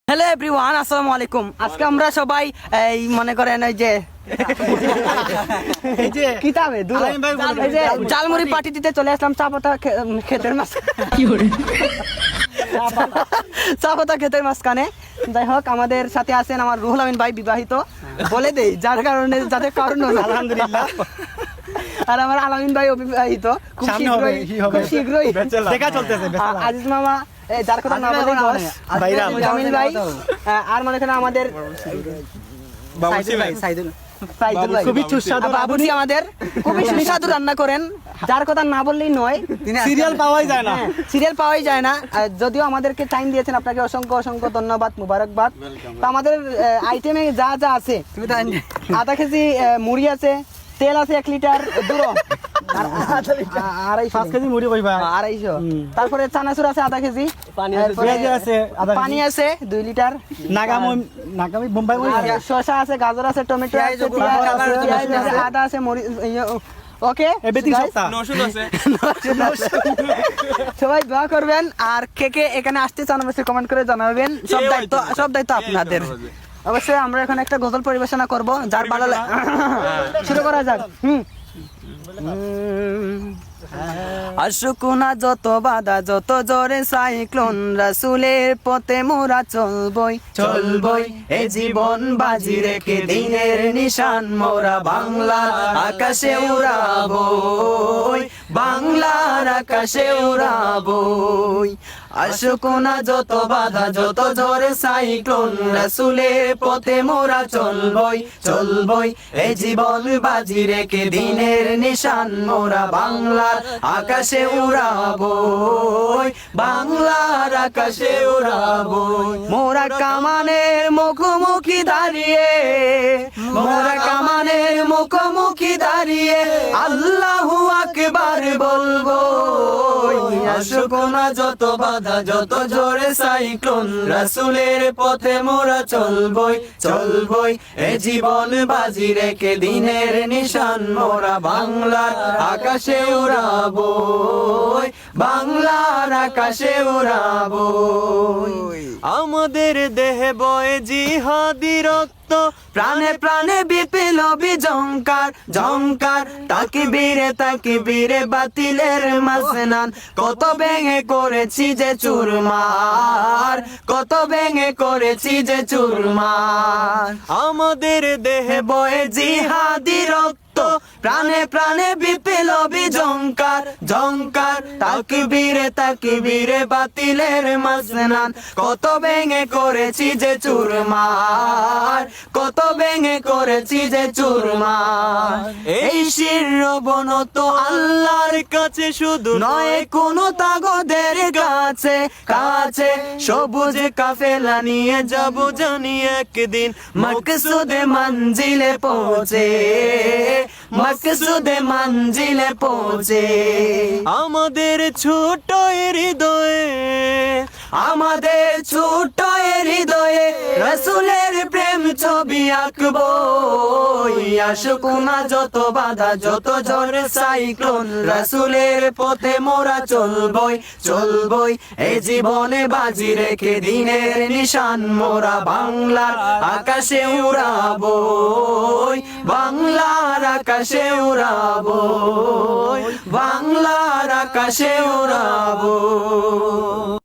Hello everyone, আসসালামু আলাইকুম। আজকে আমরা সবাই এই মনে করেন এই যে কিতাবে এই যে জালমুড়ি পার্টি দিতে চলে আসলাম চা পাতা ক্ষেতের মাছ চা পাতা ক্ষেতের মাঝখানে। যাই হোক, আমাদের সাথে আছেন আমার রুহুল আমিন ভাই, বিবাহিত বলে দেই, যার কারণে যাদের কারণ আলহামদুলিল্লাহ। আর আমার আলামিন ভাই অবিবাহিত, খুব শীঘ্রই দেখা চলতেছে। আজিজ মামা, যার কথা না বলে জামিল ভাই, আর মনে করেন আমাদের খুবই সুস্বাদু বাবুজি, আমাদের খুবই সুস্বাদু রান্না করেন, যার কথা না বললেই নয়। সিরিয়াল পাওয়াই যায় না, সিরিয়াল পাওয়াই যায় না। যদিও আমাদেরকে টাইম দিয়েছেন, আপনাকে অসংখ্য অসংখ্য ধন্যবাদ, মুবারকবাদ। তো আমাদের আইটেমে যা যা আছে, আধা কেজি মুড়ি আছে, তেল আছে 1 লিটার, দুরো 5 কেজি মুড়ি কইবা 250, তারপরে চানাচুর আছে আধা কেজি, পানি আছে 2 লিটার, নাগামি বোম্বাই শসা আছে, গাজর আছে, টমেটো আছে, পেঁয়াজ আছে, আদা আছে, ওকে। সবাই দোয়া করবেন, আর কে কে এখানে আসতে চান অবশ্যই কমেন্ট করে জানাবেন। সব দায়িত্ব আপনাদের। অবশ্যই আমরা এখন একটা গজল পরিবেশনা করব, যার ভালো শুরু করা যাক। আশুকুনা যত বাধা, যত জোরে সাইক্লোন, রাসূলের পথে মোরা চলবই এ জীবন বাজি রেখে, দিনের নিশান মোরা বাংলার আকাশে উড়াবই, বাংলার আকাশে উড়াবই। আশুকুনা যত বাধা, যত জোরে সাইক্লোন, রাসূলের পথে মোরা চলবই এ জীবন বাজি রেখে, দিনের নিশান মোরা বাংলার আকাশে উড়াবই, বাংলার আকাশে উড়াবই। মোরা কামানের মুখোমুখি দাঁড়িয়ে, মোরা কামানের মুখোমুখি দাঁড়িয়ে, আল্লাহু আকবার বলবো। আশুকুনা যত বাধা, যত জোরে সাইক্লোন, রাসূলের পথে মোরা চলবই এ জীবন বাজি রেখে, দিনের নিশান মোরা বাংলার আকাশে উড়াবই, বাংলার আকাশে উড়াবই। আমাদের দেহে বয়ে জিহাদি রক্ত, প্রাণে প্রাণে বিপ্লবী ঝংকার, তাকবীরে বাতিলের মাসনান, কত ভেঙে করেছি যে চুরমার, কত ভেঙে করেছি যে চুরমার। আমাদের দেহে বয়ে জিহাদি রক্ত, প্রাণে প্রাণে বিপ্লবী ঝংকার, তাকবীরে বাতিলের মাসনান, কত ভেঙে করেছি যে চুরমার, কত ভেঙে করেছি যে চুরমার। এই শিরবনত আল্লাহর কাছে শুধু নয়, কোনো তাগদের কাছে, সবুজ কাফেলা নিয়ে যাব জানি একদিন, মকসুদে মঞ্জিলে পৌঁছে। আমাদের ছোট হৃদয়ে রাসূলের প্রেম ছবি আঁকবো। আশুকুনা যত বাধা, যত জোরে সাইক্লোন, রাসূলের পথে মোরা চলবই এই জীবনে বাজি রেখে, দিনের নিশান মোরা বাংলার আকাশে উড়াবই, বাংলার আকাশে উড়াবই, বাংলার আকাশে উড়াবই।